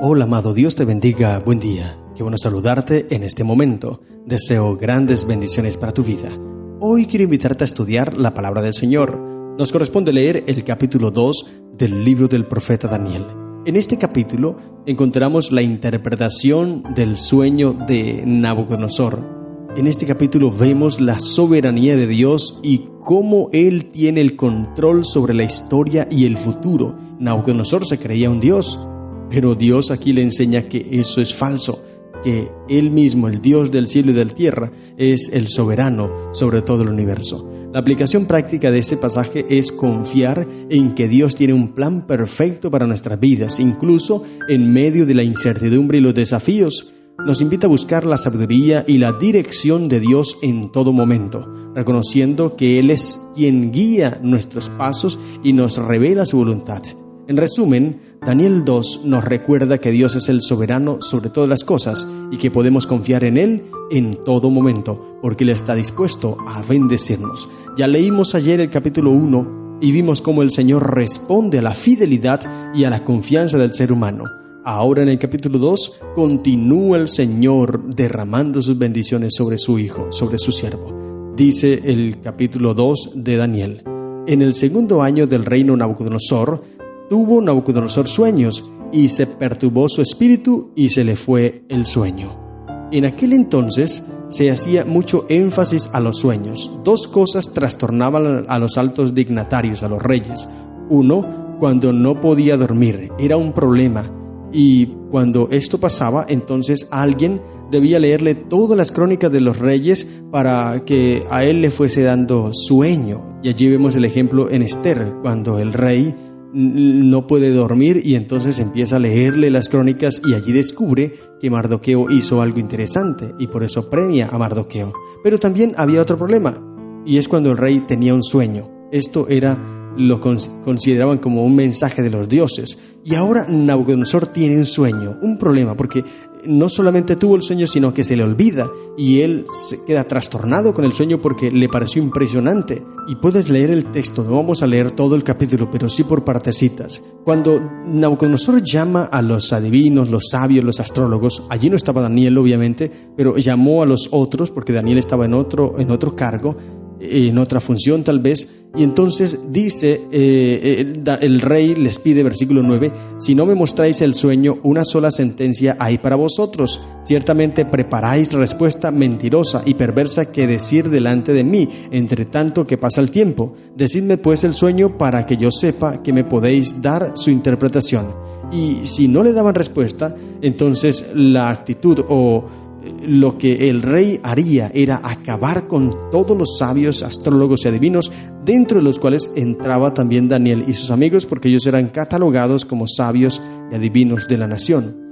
Hola amado, Dios te bendiga, buen día. Qué bueno saludarte en este momento. Deseo grandes bendiciones para tu vida. Hoy quiero invitarte a estudiar la palabra del Señor. Nos corresponde leer el capítulo 2 del libro del profeta Daniel. En este capítulo encontramos la interpretación del sueño de Nabucodonosor. En este capítulo vemos la soberanía de Dios y cómo Él tiene el control sobre la historia y el futuro. Nabucodonosor se creía un Dios, pero Dios aquí le enseña que eso es falso, que Él mismo, el Dios del cielo y de la tierra, es el soberano sobre todo el universo. La aplicación práctica de este pasaje es confiar en que Dios tiene un plan perfecto para nuestras vidas, incluso en medio de la incertidumbre y los desafíos. Nos invita a buscar la sabiduría y la dirección de Dios en todo momento, reconociendo que Él es quien guía nuestros pasos y nos revela su voluntad. En resumen, Daniel 2 nos recuerda que Dios es el soberano sobre todas las cosas y que podemos confiar en Él en todo momento, porque Él está dispuesto a bendecirnos. Ya leímos ayer el capítulo 1 y vimos cómo el Señor responde a la fidelidad y a la confianza del ser humano. Ahora en el capítulo 2 continúa el Señor derramando sus bendiciones sobre su Hijo, sobre su siervo. Dice el capítulo 2 de Daniel: en el segundo año del reino de Nabucodonosor, tuvo Nabucodonosor sueños, y se perturbó su espíritu y se le fue el sueño. En aquel entonces se hacía mucho énfasis a los sueños. Dos cosas trastornaban a los altos dignatarios, a los reyes. Uno, cuando no podía dormir, era un problema. Y cuando esto pasaba, entonces alguien debía leerle todas las crónicas de los reyes para que a él le fuese dando sueño. Y allí vemos el ejemplo en Esther, cuando el rey no puede dormir y entonces empieza a leerle las crónicas y allí descubre que Mardoqueo hizo algo interesante y por eso premia a Mardoqueo. Pero también había otro problema, y es cuando el rey tenía un sueño. Esto lo consideraban como un mensaje de los dioses. Y ahora Nabucodonosor tiene un sueño, un problema, porque no solamente tuvo el sueño, sino que se le olvida y él se queda trastornado con el sueño porque le pareció impresionante. Y puedes leer el texto, no vamos a leer todo el capítulo, pero sí por partecitas. Cuando Nabucodonosor llama a los adivinos, los sabios, los astrólogos, allí no estaba Daniel obviamente, pero llamó a los otros porque Daniel estaba en otro cargo, en otra función tal vez, y entonces dice, el rey les pide, versículo 9, si no me mostráis el sueño, una sola sentencia hay para vosotros, ciertamente preparáis respuesta mentirosa y perversa que decir delante de mí, entre tanto que pasa el tiempo. Decidme pues el sueño para que yo sepa que me podéis dar su interpretación. Y si no le daban respuesta, entonces la actitud o lo que el rey haría era acabar con todos los sabios, astrólogos y adivinos, dentro de los cuales entraba también Daniel y sus amigos, porque ellos eran catalogados como sabios y adivinos de la nación.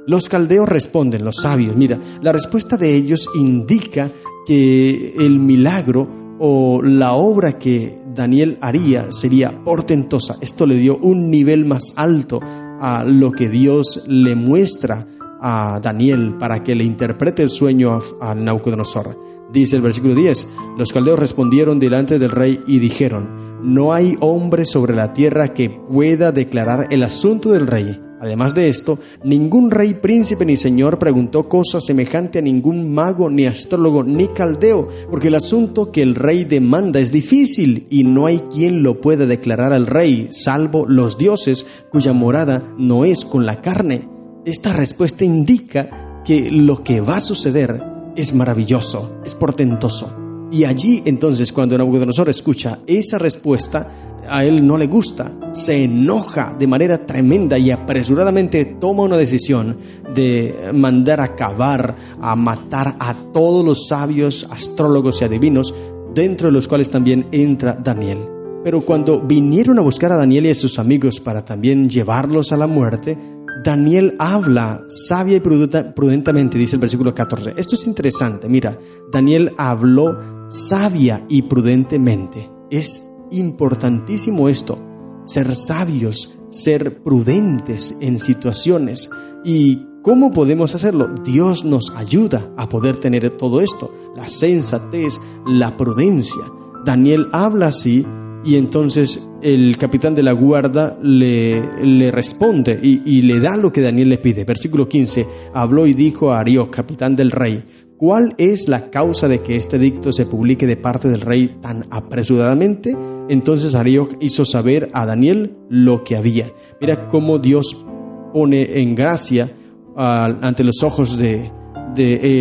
Los caldeos responden, los sabios. Mira, la respuesta de ellos indica que el milagro o la obra que Daniel haría sería portentosa. Esto le dio un nivel más alto a lo que Dios le muestra a Daniel para que le interprete el sueño a Nabucodonosor. Dice el versículo 10: los caldeos respondieron delante del rey y dijeron: no hay hombre sobre la tierra que pueda declarar el asunto del rey. Además de esto, ningún rey, príncipe ni señor preguntó cosa semejante a ningún mago, ni astrólogo, ni caldeo, porque el asunto que el rey demanda es difícil y no hay quien lo pueda declarar al rey, salvo los dioses, cuya morada no es con la carne. Esta respuesta indica que lo que va a suceder es maravilloso, es portentoso. Y allí entonces, cuando Nabucodonosor escucha esa respuesta, a él no le gusta, se enoja de manera tremenda y apresuradamente toma una decisión de mandar acabar, a matar a todos los sabios, astrólogos y adivinos, dentro de los cuales también entra Daniel. Pero cuando vinieron a buscar a Daniel y a sus amigos para también llevarlos a la muerte, Daniel habla sabia y prudentemente, dice el versículo 14. Esto es interesante, mira, Daniel habló sabia y prudentemente. Es importantísimo esto, ser sabios, ser prudentes en situaciones. ¿Y cómo podemos hacerlo? Dios nos ayuda a poder tener todo esto, la sensatez, la prudencia. Daniel habla así Y entonces el capitán de la guarda le responde y le da lo que Daniel le pide. Versículo 15, habló y dijo a Arioc, capitán del rey: ¿cuál es la causa de que este edicto se publique de parte del rey tan apresuradamente? Entonces Arioc hizo saber a Daniel lo que había. Mira cómo Dios pone en gracia ante los ojos de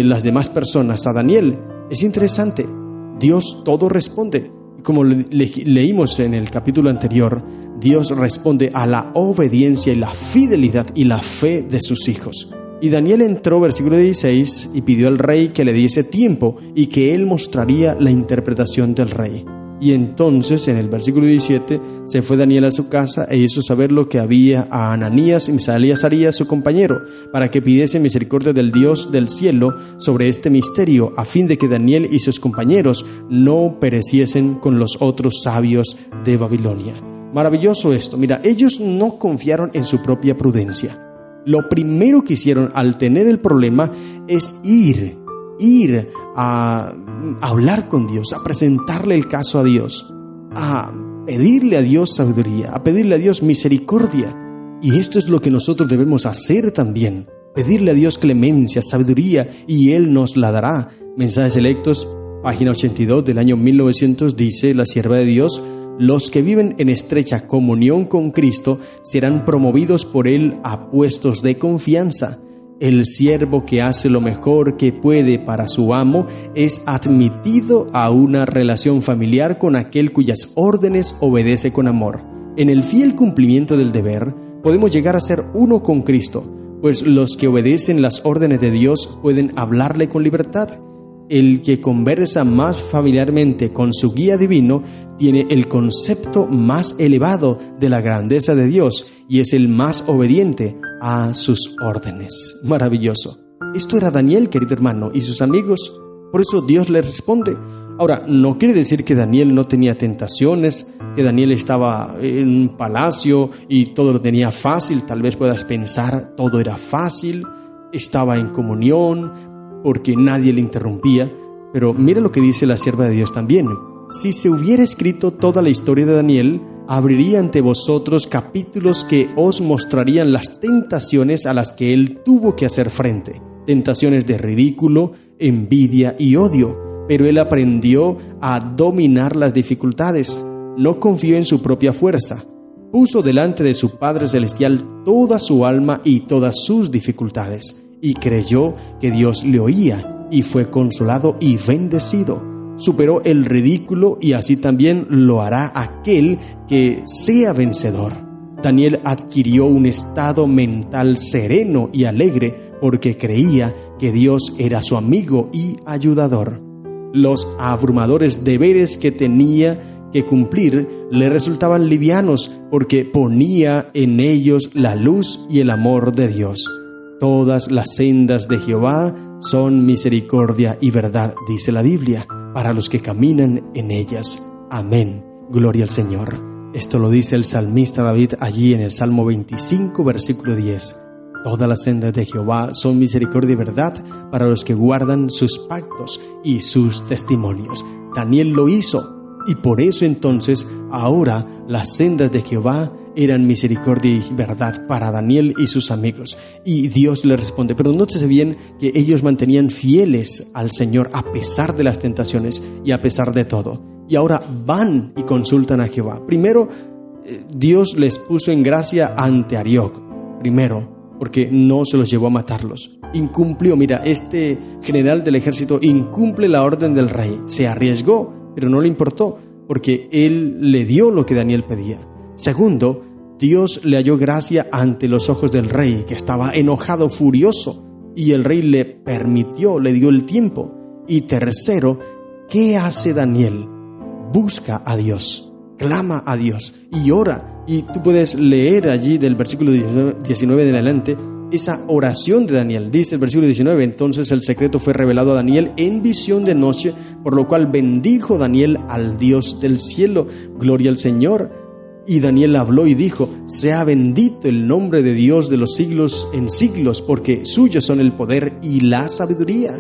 las demás personas a Daniel. Es interesante, Dios todo responde. Como leímos en el capítulo anterior, Dios responde a la obediencia y la fidelidad y la fe de sus hijos. Y Daniel entró, versículo 16, y pidió al rey que le diese tiempo y que él mostraría la interpretación del rey. Y entonces, en el versículo 17, se fue Daniel a su casa e hizo saber lo que había a Ananías, Misael y Azarías, su compañero, para que pidiese misericordia del Dios del cielo sobre este misterio, a fin de que Daniel y sus compañeros no pereciesen con los otros sabios de Babilonia. Maravilloso esto. Mira, ellos no confiaron en su propia prudencia. Lo primero que hicieron al tener el problema es ir a hablar con Dios, a presentarle el caso a Dios, a pedirle a Dios sabiduría, a pedirle a Dios misericordia. Y esto es lo que nosotros debemos hacer también, pedirle a Dios clemencia, sabiduría, y Él nos la dará. Mensajes Selectos, página 82 del año 1900, dice la sierva de Dios: los que viven en estrecha comunión con Cristo serán promovidos por Él a puestos de confianza. El siervo que hace lo mejor que puede para su amo es admitido a una relación familiar con aquel cuyas órdenes obedece con amor. En el fiel cumplimiento del deber, podemos llegar a ser uno con Cristo, pues los que obedecen las órdenes de Dios pueden hablarle con libertad. El que conversa más familiarmente con su guía divino tiene el concepto más elevado de la grandeza de Dios y es el más obediente a sus órdenes. Maravilloso. Esto era Daniel, querido hermano, y sus amigos. Por eso Dios le responde. Ahora, no quiere decir que Daniel no tenía tentaciones, que Daniel estaba en un palacio y todo lo tenía fácil. Tal vez puedas pensar, todo era fácil, estaba en comunión, porque nadie le interrumpía. Pero mira lo que dice la sierva de Dios también. Si se hubiera escrito toda la historia de Daniel, abriría ante vosotros capítulos que os mostrarían las tentaciones a las que él tuvo que hacer frente. Tentaciones de ridículo, envidia y odio. Pero él aprendió a dominar las dificultades. No confió en su propia fuerza. Puso delante de su Padre Celestial toda su alma y todas sus dificultades. Y creyó que Dios le oía, y fue consolado y bendecido. Superó el ridículo y así también lo hará aquel que sea vencedor. Daniel adquirió un estado mental sereno y alegre porque creía que Dios era su amigo y ayudador. Los abrumadores deberes que tenía que cumplir le resultaban livianos porque ponía en ellos la luz y el amor de Dios. Todas las sendas de Jehová son misericordia y verdad, dice la Biblia, para los que caminan en ellas. Amén. Gloria al Señor. Esto lo dice el salmista David allí en el Salmo 25, versículo 10. Todas las sendas de Jehová son misericordia y verdad para los que guardan sus pactos y sus testimonios. Daniel lo hizo, y por eso entonces ahora las sendas de Jehová eran misericordia y verdad para Daniel y sus amigos. Y Dios le responde, pero nótese bien que ellos mantenían fieles al Señor a pesar de las tentaciones y a pesar de todo. Y ahora van y consultan a Jehová. Primero, Dios les puso en gracia ante Arioc. Primero, porque no se los llevó a matarlos. Incumplió, mira, este general del ejército incumple la orden del rey. Se arriesgó, pero no le importó, porque él le dio lo que Daniel pedía. Segundo, Dios le halló gracia ante los ojos del rey, que estaba enojado, furioso, y el rey le permitió, le dio el tiempo. Y tercero, ¿qué hace Daniel? Busca a Dios, clama a Dios y ora. Y tú puedes leer allí del versículo 19 en adelante esa oración de Daniel. Dice el versículo 19, entonces el secreto fue revelado a Daniel en visión de noche, por lo cual bendijo Daniel al Dios del cielo. Gloria al Señor. Y Daniel habló y dijo, sea bendito el nombre de Dios de los siglos en siglos, porque suyos son el poder y la sabiduría.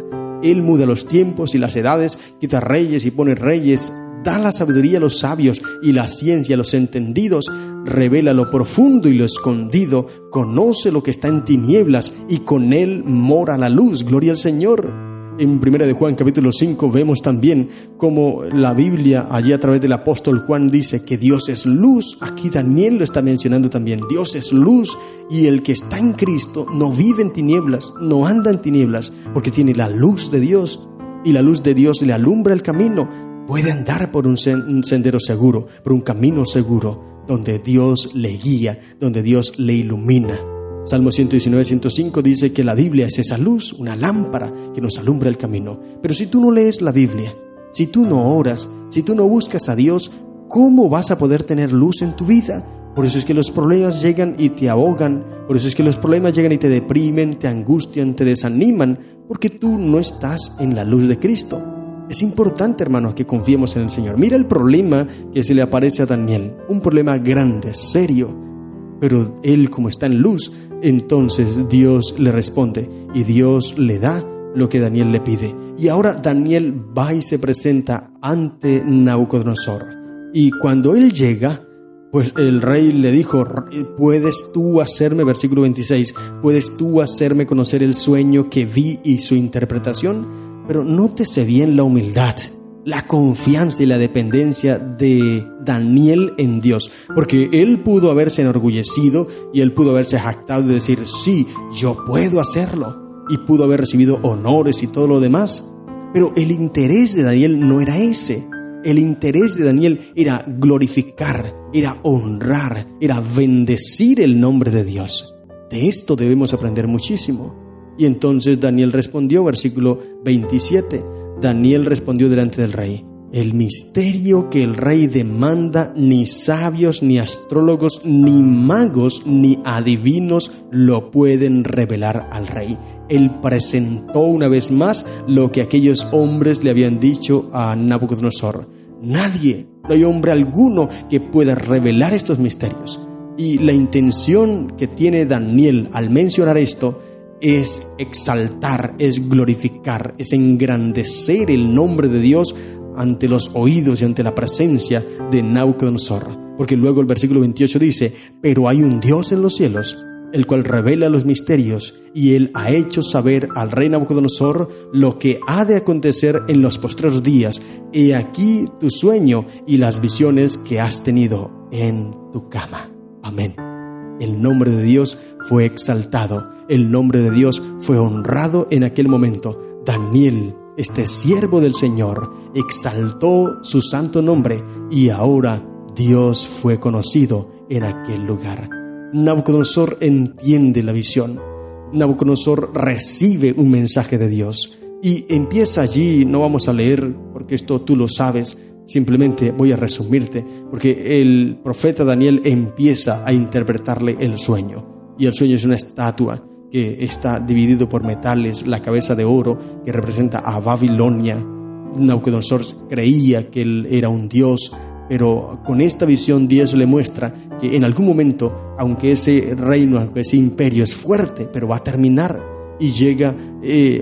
Él muda los tiempos y las edades, quita reyes y pone reyes. da la sabiduría a los sabios y la ciencia a los entendidos, revela lo profundo y lo escondido, conoce lo que está en tinieblas y con él mora la luz. Gloria al Señor. En 1 de Juan capítulo 5 vemos también cómo la Biblia, allí a través del apóstol Juan, dice que Dios es luz. Aquí Daniel lo está mencionando también. Dios es luz y el que está en Cristo no vive en tinieblas, no anda en tinieblas, porque tiene la luz de Dios y la luz de Dios le alumbra el camino. Puede andar por un sendero seguro, por un camino seguro, donde Dios le guía, donde Dios le ilumina. Salmo 119, 105 dice que la Biblia es esa luz, una lámpara que nos alumbra el camino. Pero si tú no lees la Biblia, si tú no oras, si tú no buscas a Dios, ¿cómo vas a poder tener luz en tu vida? Por eso es que los problemas llegan y te ahogan, por eso es que los problemas llegan y te deprimen, te angustian, te desaniman, porque tú no estás en la luz de Cristo. Es importante, hermanos, que confiemos en el Señor. Mira el problema que se le aparece a Daniel, un problema grande, serio, pero él, como está en luz, entonces Dios le responde y Dios le da lo que Daniel le pide. Y ahora Daniel va y se presenta ante Nabucodonosor. Y cuando él llega, pues el rey le dijo: ¿puedes tú hacerme, versículo 26, puedes tú hacerme conocer el sueño que vi y su interpretación? Pero nótese bien la humildad, la confianza y la dependencia de Daniel en Dios, porque él pudo haberse enorgullecido y él pudo haberse jactado de decir: sí, yo puedo hacerlo, y pudo haber recibido honores y todo lo demás. Pero el interés de Daniel no era ese. El interés de Daniel era glorificar, era honrar, era bendecir el nombre de Dios. De esto debemos aprender muchísimo. Y entonces Daniel respondió, versículo 27, Daniel respondió delante del rey: el misterio que el rey demanda, ni sabios, ni astrólogos, ni magos, ni adivinos lo pueden revelar al rey. Él presentó una vez más lo que aquellos hombres le habían dicho a Nabucodonosor: nadie, no hay hombre alguno que pueda revelar estos misterios. Y la intención que tiene Daniel al mencionar esto es exaltar, es glorificar, es engrandecer el nombre de Dios ante los oídos y ante la presencia de Nabucodonosor. Porque luego el versículo 28 dice: pero hay un Dios en los cielos, el cual revela los misterios, y él ha hecho saber al rey Nabucodonosor lo que ha de acontecer en los postreros días. He aquí tu sueño y las visiones que has tenido en tu cama. Amén. El nombre de Dios fue exaltado, el nombre de Dios fue honrado en aquel momento. Daniel, este siervo del Señor, exaltó su santo nombre y ahora Dios fue conocido en aquel lugar. Nabucodonosor entiende la visión. Nabucodonosor recibe un mensaje de Dios y empieza allí. No vamos a leer porque esto tú lo sabes. Simplemente voy a resumirte, porque el profeta Daniel empieza a interpretarle el sueño. Y el sueño es una estatua que está dividido por metales, la cabeza de oro que representa a Babilonia. Nabucodonosor creía que él era un dios, pero con esta visión Dios le muestra que en algún momento, aunque ese reino, aunque ese imperio es fuerte, pero va a terminar. Y llega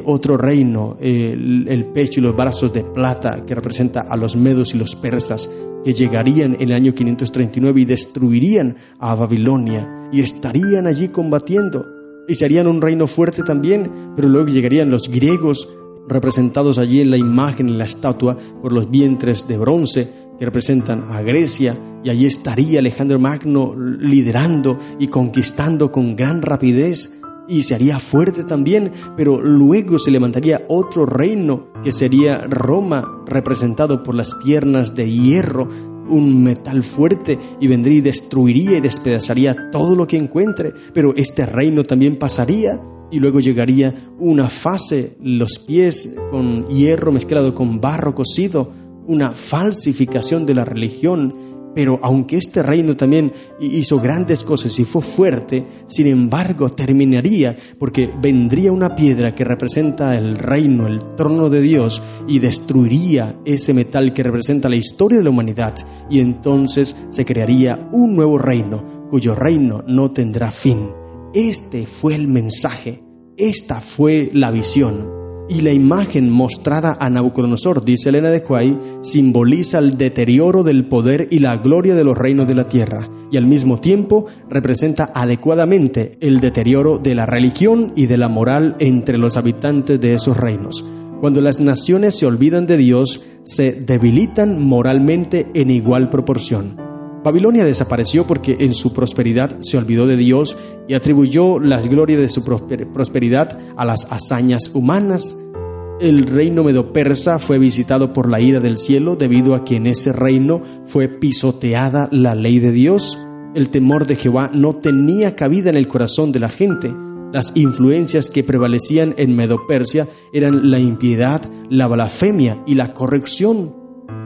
otro reino, el pecho y los brazos de plata, que representa a los medos y los persas, que llegarían en el año 539 y destruirían a Babilonia y estarían allí combatiendo y serían un reino fuerte también. Pero luego llegarían los griegos, representados allí en la imagen, en la estatua, por los vientres de bronce que representan a Grecia, y allí estaría Alejandro Magno liderando y conquistando con gran rapidez. Y se haría fuerte también, pero luego se levantaría otro reino que sería Roma, representado por las piernas de hierro, un metal fuerte, y vendría y destruiría y despedazaría todo lo que encuentre. Pero este reino también pasaría y luego llegaría una fase, los pies con hierro mezclado con barro cocido, una falsificación de la religión. Pero aunque este reino también hizo grandes cosas y fue fuerte, sin embargo terminaría, porque vendría una piedra que representa el reino, el trono de Dios, y destruiría ese metal que representa la historia de la humanidad, y entonces se crearía un nuevo reino, cuyo reino no tendrá fin. Este fue el mensaje, esta fue la visión. Y la imagen mostrada a Nabucodonosor, dice Elena de White, simboliza el deterioro del poder y la gloria de los reinos de la tierra, y al mismo tiempo representa adecuadamente el deterioro de la religión y de la moral entre los habitantes de esos reinos. Cuando las naciones se olvidan de Dios, se debilitan moralmente en igual proporción. Babilonia desapareció porque en su prosperidad se olvidó de Dios y atribuyó las glorias de su prosperidad a las hazañas humanas. El reino medo-persa fue visitado por la ira del cielo debido a que en ese reino fue pisoteada la ley de Dios. El temor de Jehová no tenía cabida en el corazón de la gente. Las influencias que prevalecían en Medo-Persia eran la impiedad, la blasfemia y la corrección.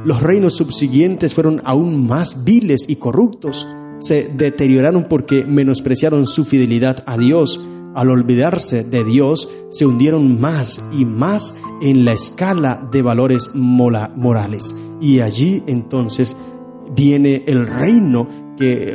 Los reinos subsiguientes fueron aún más viles y corruptos. Se deterioraron porque menospreciaron su fidelidad a Dios. Al olvidarse de Dios, se hundieron más y más en la escala de valores morales. Y allí entonces viene el reino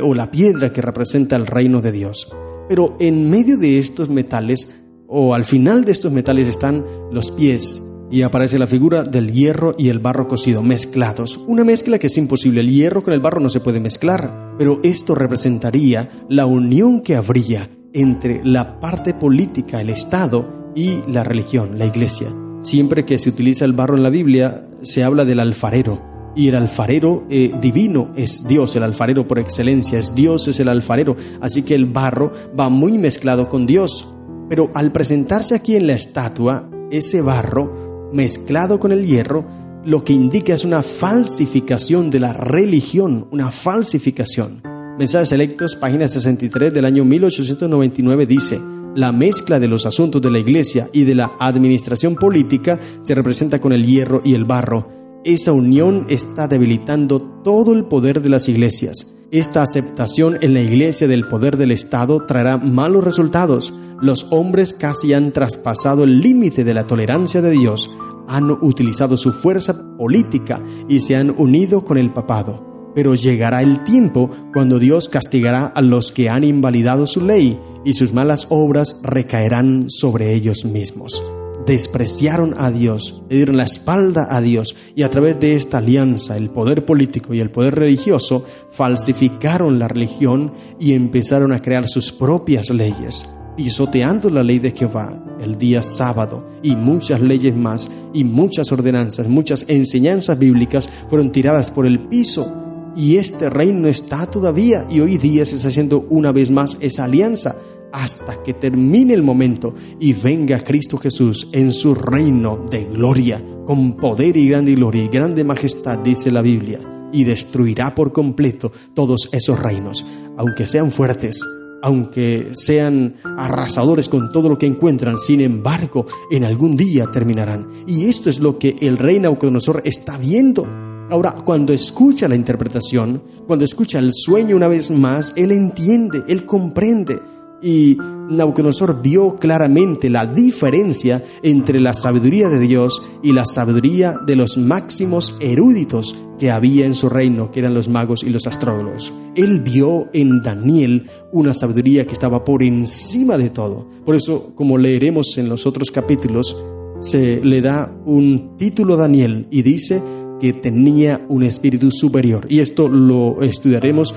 o la piedra que representa el reino de Dios. Pero en medio de estos metales, o al final de estos metales, están los pies. Y aparece la figura del hierro y el barro cocido, mezclados. Una mezcla que es imposible. El hierro con el barro no se puede mezclar. Pero esto representaría la unión que habría entre la parte política, el Estado, y la religión, la iglesia. Siempre que se utiliza el barro en la Biblia, se habla del alfarero. Y el alfarero divino es Dios, el alfarero por excelencia es Dios, es el alfarero. Así que el barro va muy mezclado con Dios. Pero al presentarse aquí en la estatua, ese barro mezclado con el hierro, lo que indica es una falsificación de la religión, una falsificación. Mensajes Selectos, página 63 del año 1899 dice: la mezcla de los asuntos de la iglesia y de la administración política se representa con el hierro y el barro. Esa unión está debilitando todo el poder de las iglesias. Esta aceptación en la iglesia del poder del Estado traerá malos resultados. Los hombres casi han traspasado el límite de la tolerancia de Dios, han utilizado su fuerza política y se han unido con el papado. Pero llegará el tiempo cuando Dios castigará a los que han invalidado su ley y sus malas obras recaerán sobre ellos mismos. Despreciaron a Dios, le dieron la espalda a Dios y a través de esta alianza, el poder político y el poder religioso, falsificaron la religión y empezaron a crear sus propias leyes, pisoteando la ley de Jehová, el día sábado y muchas leyes más y muchas ordenanzas, muchas enseñanzas bíblicas fueron tiradas por el piso. Y este reino está todavía y hoy día se está haciendo una vez más esa alianza hasta que termine el momento y venga Cristo Jesús en su reino de gloria, con poder y grande majestad, dice la Biblia, y destruirá por completo todos esos reinos, aunque sean fuertes, aunque sean arrasadores con todo lo que encuentran. Sin embargo, en algún día terminarán. Y esto es lo que el rey Nabucodonosor está viendo. Ahora, cuando escucha la interpretación, cuando escucha el sueño una vez más, él entiende, él comprende. Y Nabucodonosor vio claramente la diferencia entre la sabiduría de Dios y la sabiduría de los máximos eruditos que había en su reino, que eran los magos y los astrólogos. Él vio en Daniel una sabiduría que estaba por encima de todo. Por eso, como leeremos en los otros capítulos, se le da un título a Daniel y dice que tenía un espíritu superior. Y esto lo estudiaremos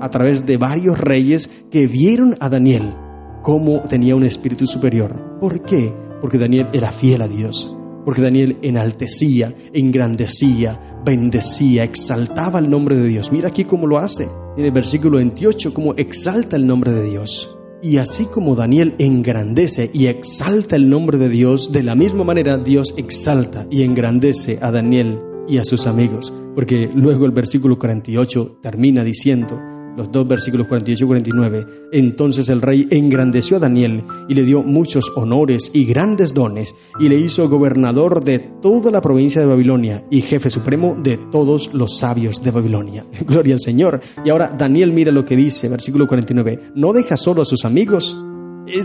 a través de varios reyes que vieron a Daniel cómo tenía un espíritu superior. ¿Por qué? Porque Daniel era fiel a Dios. Porque Daniel enaltecía, engrandecía, bendecía, exaltaba el nombre de Dios. Mira aquí cómo lo hace. En el versículo 28, cómo exalta el nombre de Dios. Y así como Daniel engrandece y exalta el nombre de Dios, de la misma manera Dios exalta y engrandece a Daniel y a sus amigos, porque luego el versículo 48 termina diciendo, los dos versículos 48 y 49, entonces el rey engrandeció a Daniel y le dio muchos honores y grandes dones y le hizo gobernador de toda la provincia de Babilonia y jefe supremo de todos los sabios de Babilonia. Gloria al Señor. Y ahora Daniel mira lo que dice, versículo 49, no deja solo a sus amigos.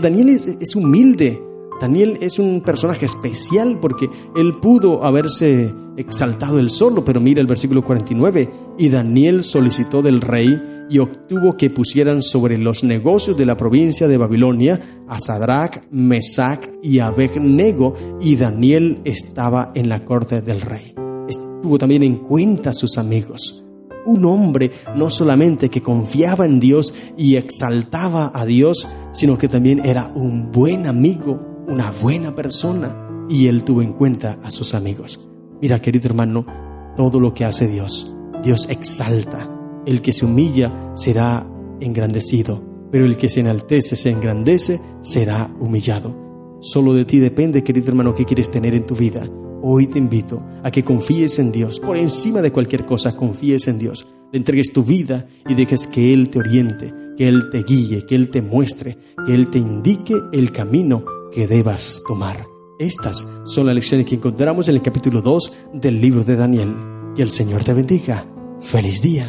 Daniel es humilde. Daniel es un personaje especial porque él pudo haberse exaltado él solo, pero mira el versículo 49, y Daniel solicitó del rey y obtuvo que pusieran sobre los negocios de la provincia de Babilonia a Sadrach, Mesach y Abed-nego, y Daniel estaba en la corte del rey. Tuvo también en cuenta a sus amigos. Un hombre no solamente que confiaba en Dios y exaltaba a Dios, sino que también era un buen amigo, una buena persona, y él tuvo en cuenta a sus amigos. Mira, querido hermano, todo lo que hace Dios, Dios exalta. El que se humilla será engrandecido, pero el que se enaltece, se engrandece, será humillado. Solo de ti depende, querido hermano, qué quieres tener en tu vida. Hoy te invito a que confíes en Dios. Por encima de cualquier cosa, confíes en Dios. Le entregues tu vida y dejes que Él te oriente, que Él te guíe, que Él te muestre, que Él te indique el camino que debas tomar. Estas son las lecciones que encontramos en el capítulo 2 del libro de Daniel. Que el Señor te bendiga. ¡Feliz día!